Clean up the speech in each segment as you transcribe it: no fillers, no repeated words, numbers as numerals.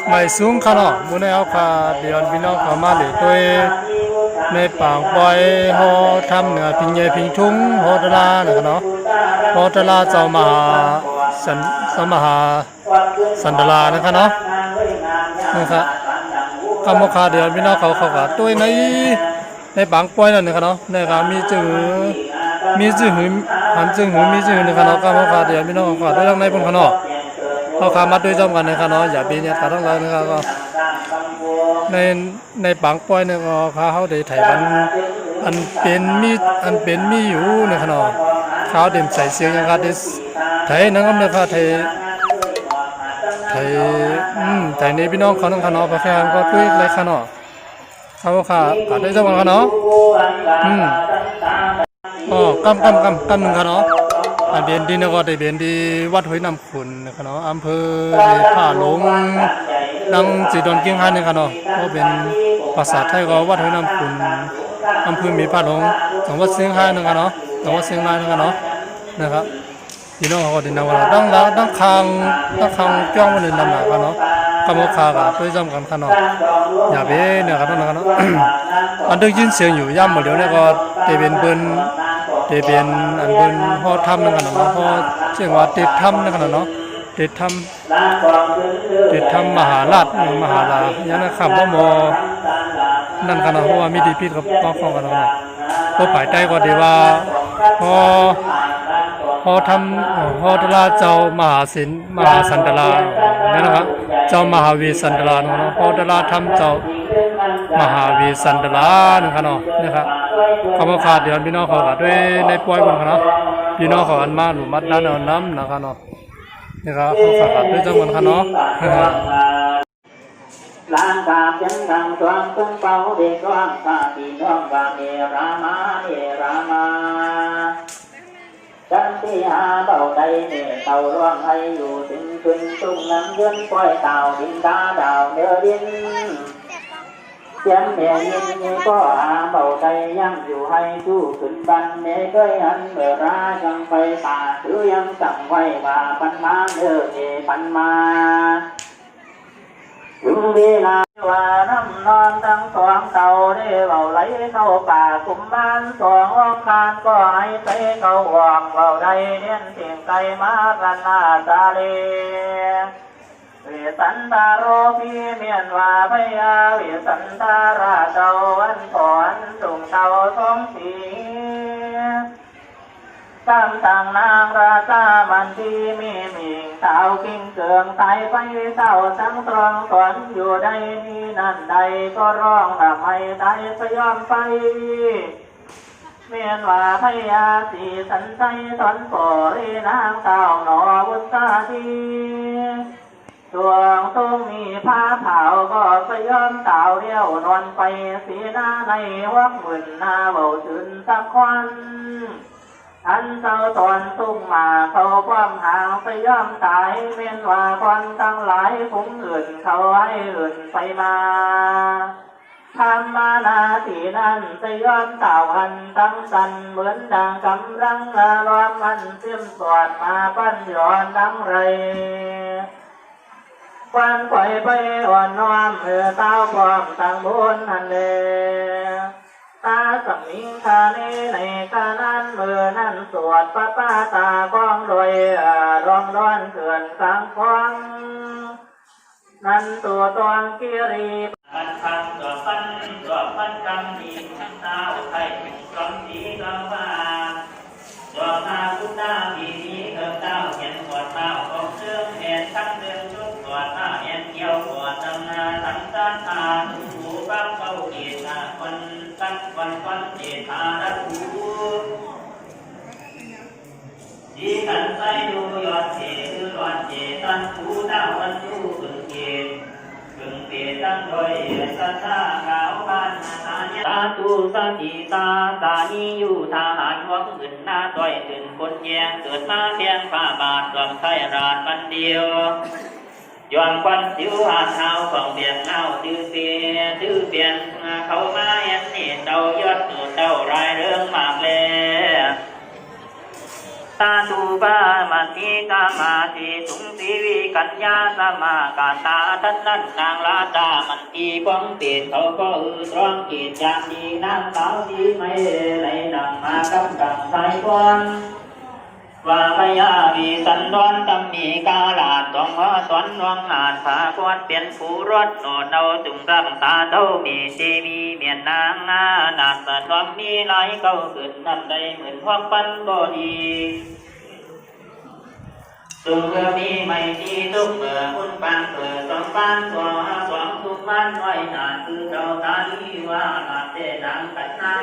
ไม่สูงขนาดมุนเอาคาเดียนพี่น้องเขามาเลยตัวในป่างปอยหอทำเหนือพิงใหญ่พิงทุ่งหอตลาเนี่ยเนาะหอตลาเจ้ามหาสันสมหาสันตลานะครับเนาะนะครับคำว่าคาเดียนพี่น้องเขาก็ตัวในป่างปอยนั่นนะครับเนาะในการมีจื้อหันจื้อหือมีจื้อนะครับเนาะคำว่าคาเดียนพี่น้องเขาด้วยทั้งในปุ่นขนาดเขาขามาด้วยจอมกันนะครับเนาะอย่าปีนี้ขาทั้งหลายนะครับก็ในปังปอยเนี่ยก็เขาได้ถ่ายอันเป็นมีอยู่นะครับเนาะเขาเด่นใส่เสียงอย่างเขาได้ถ่ายนะครับเนี่ยเขาถ่ายในพี่น้องเขาทั้งขนาดพระแค่ก็ด้วยไรขนาดเขาขาได้จอมกันเนาะอ๋อกำหนึ่งขนาดเบียนดีนะก็ได้เบียนดีวัดห้วยน้ำขุนนะครับเนาะอำเภอท่าหลงดังจีดอนเกียงฮันนะครับเนาะก็เป็นภาษาไทยก็วัดห้วยน้ำขุนอำเภอมีท่าหลงจังหวัดเชียงรายนะครับเนาะจังหวัดเชียงรายนะครับเนาะนะครับพี่น้องเขาก็ได้นำว่าดังคางจ้องมันเลยนำหนักกันเนาะกำมะขากะด้วยจำกันกันเนาะอย่าเบ้เนี่ยครับนะครับเนาะอันได้ยินเสียงอยู่ย่ำหมดเดี๋ยวเนี่ยก็ได้เป็นเปิ้นอันเป็นห่อทำนั่นกันเนาะห่อเสียงว่าติดทำนั่นกันเนาะติดทำมหาราชมหาลาอย่างนั้นครับว่ามอนั่นกันเนาะเพราะว่ามีดีพิษกับป้องกันเนาะก็ฝ่ายใต้ก็ดีว่าพอทำพอตลาเจ้ามหาศิลป์มหาสันตลาเนี่ยนะครับเจ้ามหาวีสันตลาเนาะพอตลาทำเจ้ามหาวีสันตลานะครับเนาะนะครับคำว่าขาดเดี๋ยวพี่น้องเขาก็ด้วยในป่วยคนเขาเนาะพี่น้องเขาอันมาหลุมมัดด้านเอาน้ำนะครับเนาะนี่ครับเขาขาดด้วยจังหวัดเขาเนาะล้างกาบยันทางสวงตึงเป่าเด็กร้องกาปีน้องว่าเนรามาจันที่หาเบาใจเนเต่าร้องให้อยู่ถึงขึ้นตุ้งน้ำเยืนปล่อยเต่าดินตาดาวเนื้อดินเสียงแม่ยินนี่ก็หาเบาใจยังอยู่ให้ชู้ขึ้นบันเนเคยหันเมื่อราจังไฟป่าหรือยังสั่งไว้ว่าปันมาเนื้อเนปันมาถึงเวลาว่าน้ำนอนทั้งสองเต่าได้เบาไหลเข้าป่าคุมบ้านสองห้องคานก็ให้ไปเข้าหวงเบาใดเนียนเสียงไก่มากันนาตาเลเวสันตาโรพีเมียนว่าพยาเวสันตาราเจ้าวันก่อนส่งเต่าสองสีตามต่างนางราชามันที่มีมิงสาวกิ่งเกืองตายไปเศร้าทั้งตรองตอนอยู่ใดนี้นั่นใดก็ร้องทำไมตายสยอมไปเมียนว่าพยาสีสันใจตอนก่อเรนางเต่าหนอบุษาทีดวงทรงมีผ้าเผาก็สยอมเต่าเรียวนอนไปสีหน้าในวักหมื่นหน้าเบาชื่นสักควันอันเจ้าตอนตุ้งมาเขาความห่างไปย่อมตายเม่นว่าคนทั้งหลายคุ้มอื่นเขาให้อื่นไปมาทำมานาทีนั้นไปย่อมเต่าหันตั้งสันเหมือนดังกำลังรวมมันเสียมสวดมาปั้นย้อนดังไรควันไฟไปอ่อนน้อมเต้าความตั้งบนหันเลตาสมิงคาเนในคานั้นเมื่อนั้นสวดปะปาตากองโดยร้องร้อนเกินกลางฟองนั้นตัวตวงกิรีปันพันตัวปันกำดีเต้าไทยกำดีกำว่าตัวตาคุณตาปีนี้เกิดเต้าเห็นปวดเต้าของเชื่อมเห็นทั้งเดือนชุดตัวตาเห็นเกี่ยวปวดตั้งนาทั้งตาตาหูฟังเบาเกียรคนตั้งวันเจตาละหูดีกันใจดูยอดเจคือรอดเจตันหูดาววันดูกึ่งเกตกึ่งเปตั้งโดยสัทธาขาวบ้านนาตาตูสติตานีอยู่ทหารวังเงินหน้าต้อยถึงคนแยงเกิดมาเพียงฝ่าบาทรวมไทยราชบันเดียวยอมควันสิวหาเท้าของเบียงเน่าดื้อเปียนเขามาเห็นนี่เจ้ายอดเจ้ารายเรื่องมากเลย ตาตูปามาสีกามาสีสุงสีวิกัญญาสมากาตาทันนั้นนางลาตามันตีป้องเปลี่ยนเขาก็ตรองกีดยามดีนางสาวดีไม่ไหลดังมากำดังสายก้อนว่าพยาวีสันดอนตำมีกาลาดต้องมาสอนวงอาจผากวดเปลี่ยนผู้รถโนดเอาจุงรังตาเท่ามีเจมีเมียนนางนานาสะทอมมีไหลเก้าขึ้นนำใดเหมือนพวกปันก็ดีสุขมีไม่ดีทุกเมื่อคุณปังเปิดสองปันตัวสองทุกวันไว้นานคือเจ้าตาลีว่าลาเจดังกันนา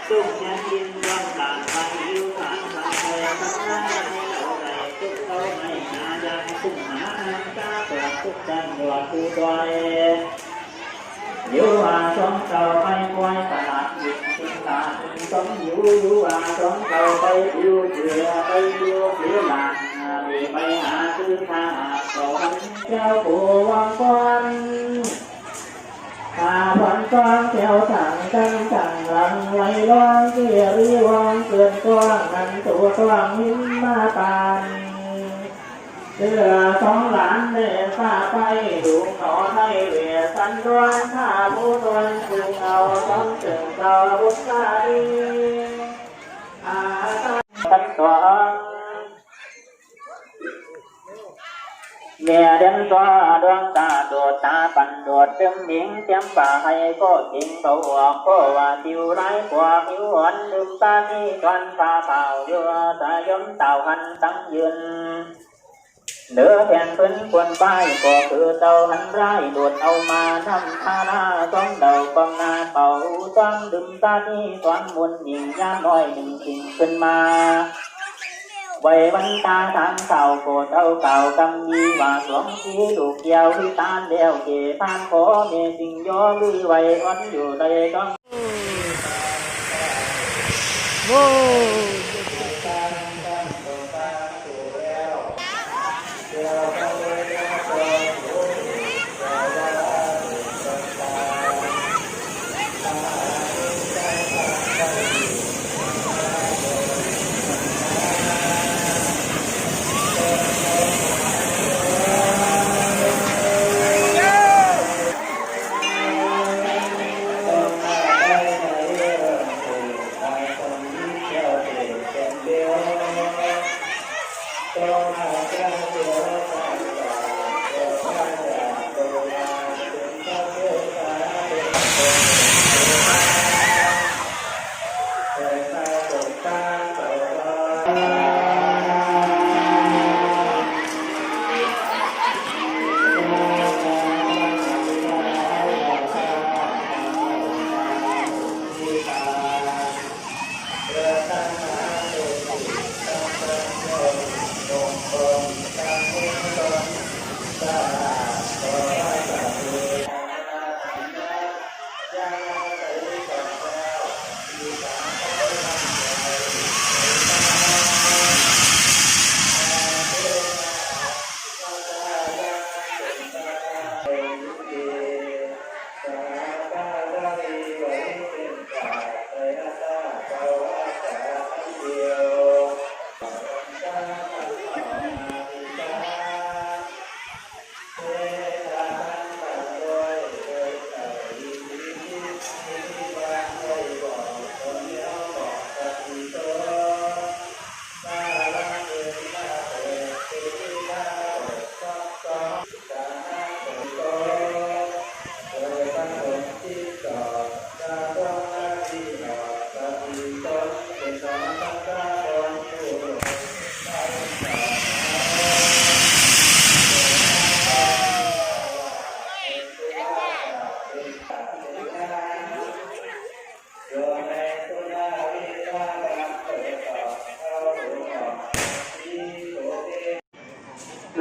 สุขยันยินยอมต่างไปยิ้วผ่านทางไปข้างหน้าให้เราใส่ทุกเขาไม่นายังสุขหาอันตาเปิดทุกจันหัวผู้ดอยอยู่อาสองเก่าไปคอยตลาดหยิบสินตาสองอยู่อาสองเก่าไปอยู่เสือไปอยู่เสือหลังมีไปหาซื้อข้าสอนเจ้าผู้วังก้อนข้าวันก้อนเที่ยวสั่งจังจังหลังไหลร้องเกี่ยรีวองเกินกว้างนั้นตัวกว้างหินมาปานเสือสองหลานเดินฝ่าไปดูขอให้เวียสันดวนข้าผู้ตนจึงเอาต้องจึงเก่าบุตรดีอาตันตัวเมียเดินตัวดวงตาโดดตาปันโดดเต็มหมิงเต็มป่าให้ก็ทิ้งเขาออกก็ว่าติวไรกว่าหิวหันลืมตาที่ตอนฟ้าเปล่าเยอะสายมเต่าหันตั้งยืนเนื้อแผ่นพื้นควรป้ายก็คือเต่าหันไรโดดเอามาทำท่าหน้าต้องเดาปองนาเป่าต้องลืมตาที่ตอนมุนหญิงย่าน้อยหนึ่งสิ่งขึ้นมาไว้บรรดาทางเก่าโกดเอาเก่ากำมีว่าสวงที่ลูกยาวที่ตานเดียวเกี่ยพานขอเมสิ่งย่อลือไว้วันอยู่ใดต้องโอ้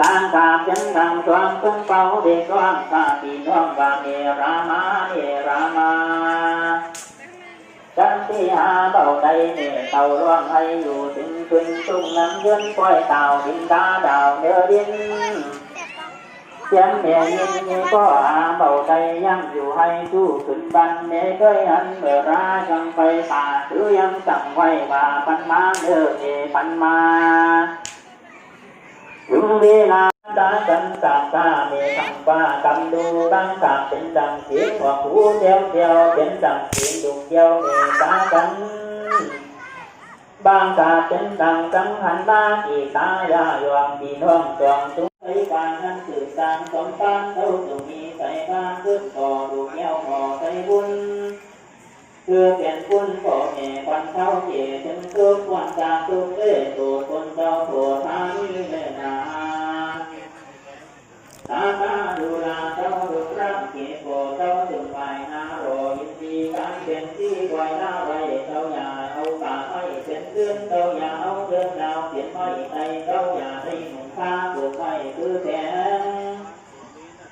การกาบยันทางสวงคุ้มเป่าเด็กร้องกาปีน้องว่าเนรามาเนรามาจันที่หาเบาใดเนเต่าร้องให้อยู่ถึงขึ้นตุ้งน้ำเยืนปล่อยเต่าดินดาดาวเนื้อดินเสียงแม่ยินนี่ก็หาเบาใดยังอยู่ให้สู้ขึ้นบันเนเคยหันเมื่อราจังไปป่าหรือยังสั่งไว้ว่าปันมาเนื้อเนปันมาถึงเวลาดากันสามตาเมฆฟ้ากำดูตั้งกาเป็นดังเสียงหัวหูเดียวเดียวเป็นดังเสียงดุเดียวเมตากันบางกาเป็นดังจังหันตาอีตายายอมดีน้องจองตุ้งไอ้การนั้นสื่อการสมตานเท่าจงมีใส่บ้านขึ้นต่อดูเงี้ยวห่อใส่บุญคือเป็นคุณพ่อแม่ปันเท่าเกี่ยถึงทุกวันจากทุกเอ้ตัวคนเจ้าตัวทานีเม่นาตาตาดูลาเจ้าดูรักเกี่ยโกเจ้าถึงไปนาโรยินดีการเป็นที่ไว้หน้าไว้เจ้าอย่าเอาตาไม่เป็นเรื่องเจ้าอย่าเอาเรื่องดาวเปลี่ยนไม่ในเจ้าอย่าได้หนุ่มข้าปลูกไม่คือแสง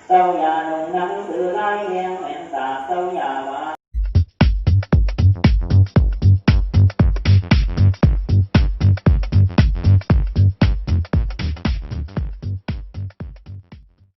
เจ้าอย่าหนุ่มนั้นคือไล่เลี้ยงแม่นตาเจ้าอย่า